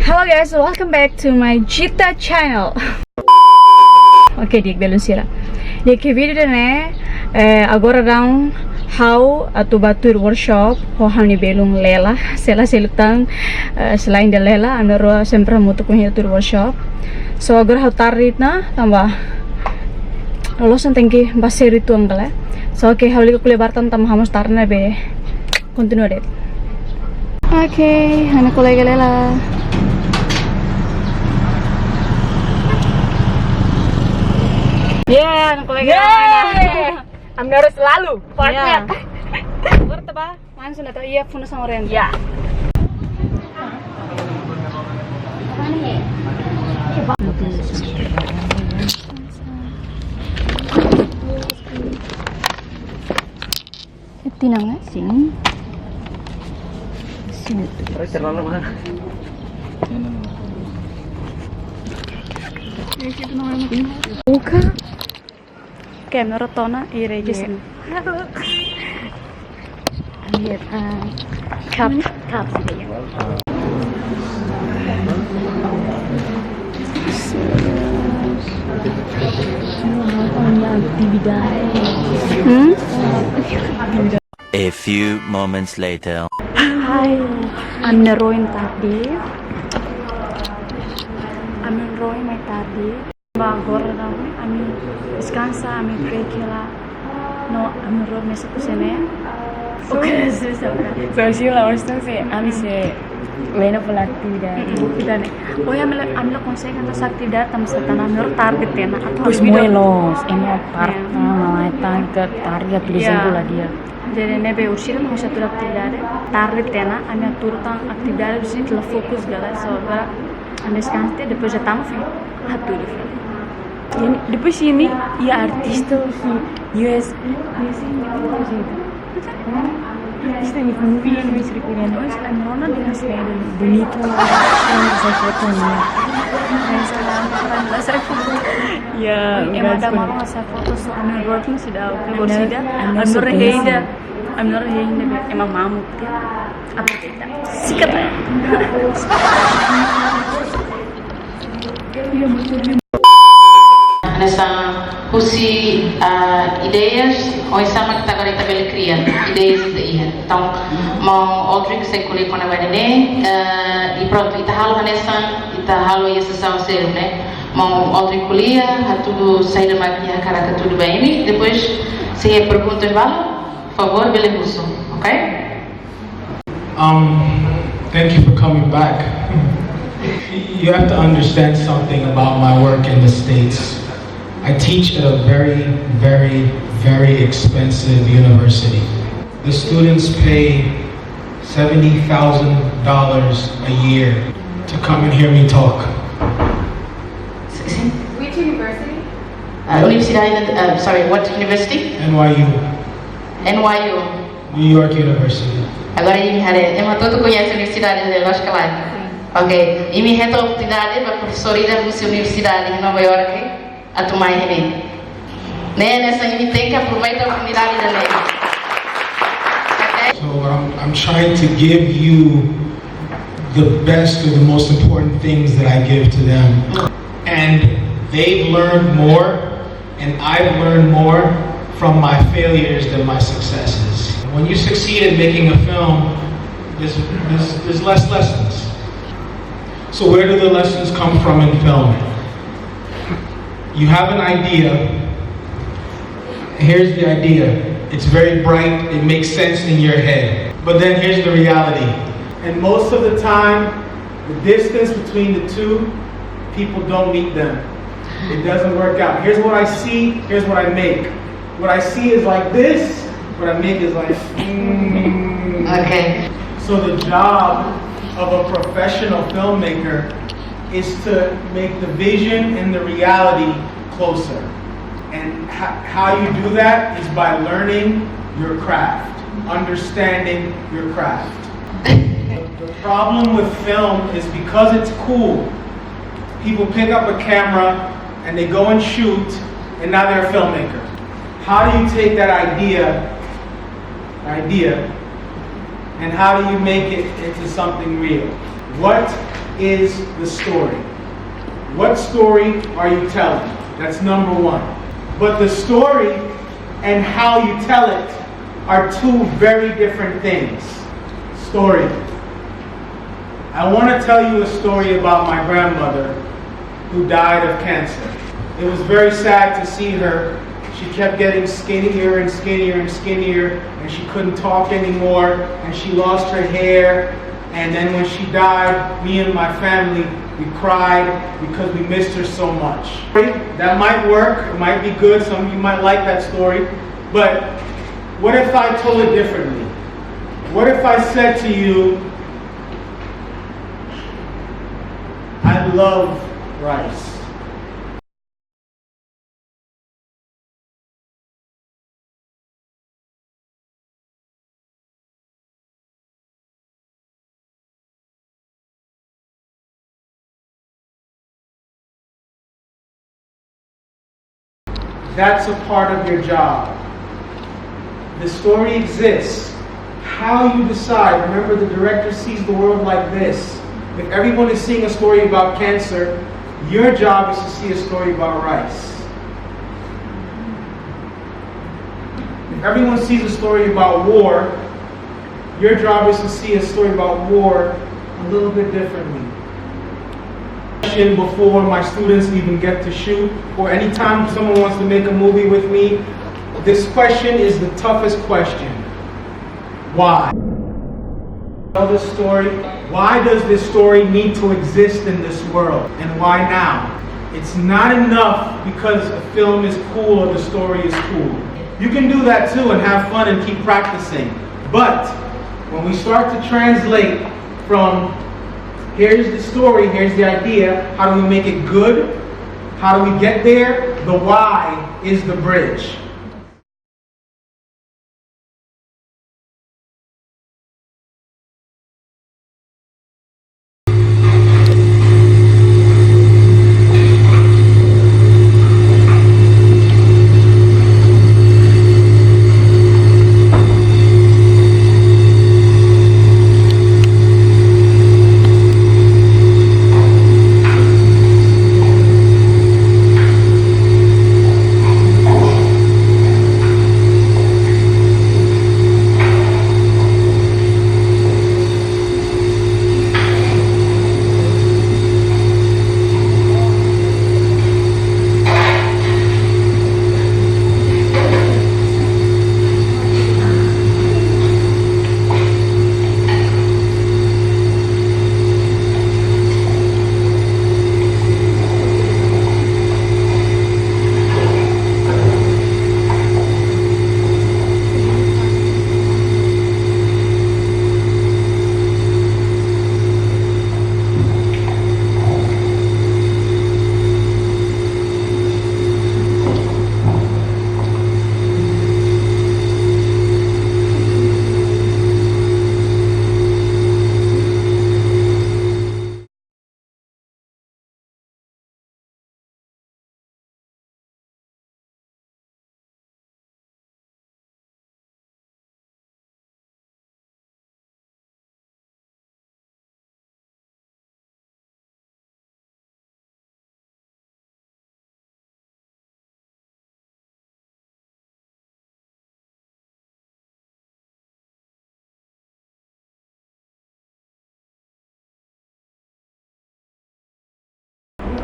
Hello guys, welcome back to my zytha channel. Oke, di belun sira. Di video dene agora down how to batur workshop ho hani belung lela sela selutang selain de lela anero sempre mutu punya tur workshop. So agora how tarit na tamba lolosan tenke baseri tu anggala. So oke, hawli ko kulebartan tam hamos tarna be continue det. Oke, anak kolega lela. Yeah, anak kolega. Am harus selalu partner. Berta ba? Langsung atau iya phone sama orang. Ya. Tinang sing. Sini tuh. Terlalu mahal. Buka. Kamera tona irege sini. Lihat cup sih ya. A few moments later. Hai, I'm neroin tadi. I'm neroin mai tadi. Agora não, ami descansa, ami prekela. No, ami neroin nessa kusene. Oke, susah. Sosial harus sih. Ami se lena pula actividad. Kita nih. Oh ya, ami lo konsep untuk actividad tam setana menurut target ya, nah atau Pues muelos, ini apa? Tangke target tulisan pula dia. Jadi nebe usir mau satu actividad target ya, nah ami atur tang actividad sih telah fokus gala so agora ami descansa depois já estamos fim. Atur fim. Ini depois ini ya artista si US artista ni movie ini bisa dipilih Mas Amrona dengan saya bonito saya fotonya ya emang ada mama saya foto so Amir working sudah bersida Amir Heida emang mamu apa kita sikat nessa husi ideias ou sama kita agora kita bele cria ideias daí então mau Alrick se colhe quando vai né e pronto ita halo nessa ita halo essa sessão ser né mau Alrick colhia tudo sair da máquina hakarak tudo bem depois se perguntas vale por favor bele huso ok thank you for coming back. You have to understand something about my work in the States. I teach at a very, very, very expensive university. The students pay $70,000 a year to come and hear me talk. Which university? Sorry, what university? NYU. NYU. New York University. Agora ele é todo conhece a universidade dele, acho que lá. Ok, e me reta a oportunidade para a professora da Universidade de Nova York a tomar ele. Né, nessa gente tem que aproveitar a oportunidade da lei. So I'm trying to give you the best or the most important things that I give to them. And they've learned more, and I've learned more from my failures than my successes. When you succeed at making a film, there's less lessons. So where do the lessons come from in film? You have an idea. Here's the idea. It's very bright. It makes sense in your head. But then here's the reality. And most of the time, the distance between the two, people don't meet them. It doesn't work out. Here's what I see. Here's what I make. What I see is like this. What I make is like, Okay. So the job of a professional filmmaker is to make the vision and the reality closer. And how you do that is by learning your craft, understanding your craft. The problem with film is because it's cool, people pick up a camera and they go and shoot, and now they're a filmmaker. How do you take that idea and how do you make it into something real? What is the story. What story are you telling? That's number one. But the story and how you tell it are two very different things. Story. I want to tell you a story about my grandmother who died of cancer. It was very sad to see her. She kept getting skinnier and skinnier and skinnier, and she couldn't talk anymore, and she lost her hair. And then when she died, me and my family, we cried because we missed her so much. That might work, it might be good, some of you might like that story, but what if I told it differently? What if I said to you, I love rice? That's a part of your job. The story exists. How you decide, remember the director sees the world like this. If everyone is seeing a story about cancer, your job is to see a story about rice. If everyone sees a story about war, your job is to see a story about war a little bit differently. Before my students even get to shoot, or anytime someone wants to make a movie with me, this question is the toughest question. Why? Tell the story. Why does this story need to exist in this world? And why now? It's not enough because a film is cool or the story is cool. You can do that too and have fun and keep practicing. But when we start to translate from here's the story, here's the idea, how do we make it good? How do we get there? The why is the bridge.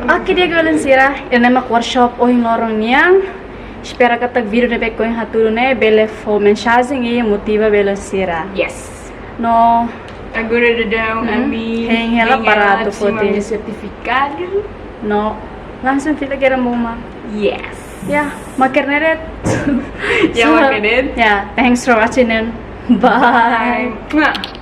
Oke dia belun sira, yang nama workshop oh yang lorong yang Espera que tak vídeo nebe ko haturo ne bele fo mensagem e motiva belun sira. Yes. No Agora dadão ami heng ela para tu foto foto. certificado. No langsung fila kira muma. Yes. Ya, makerneret. Ya, makerneret. Ya, thanks for watching and bye. Bye.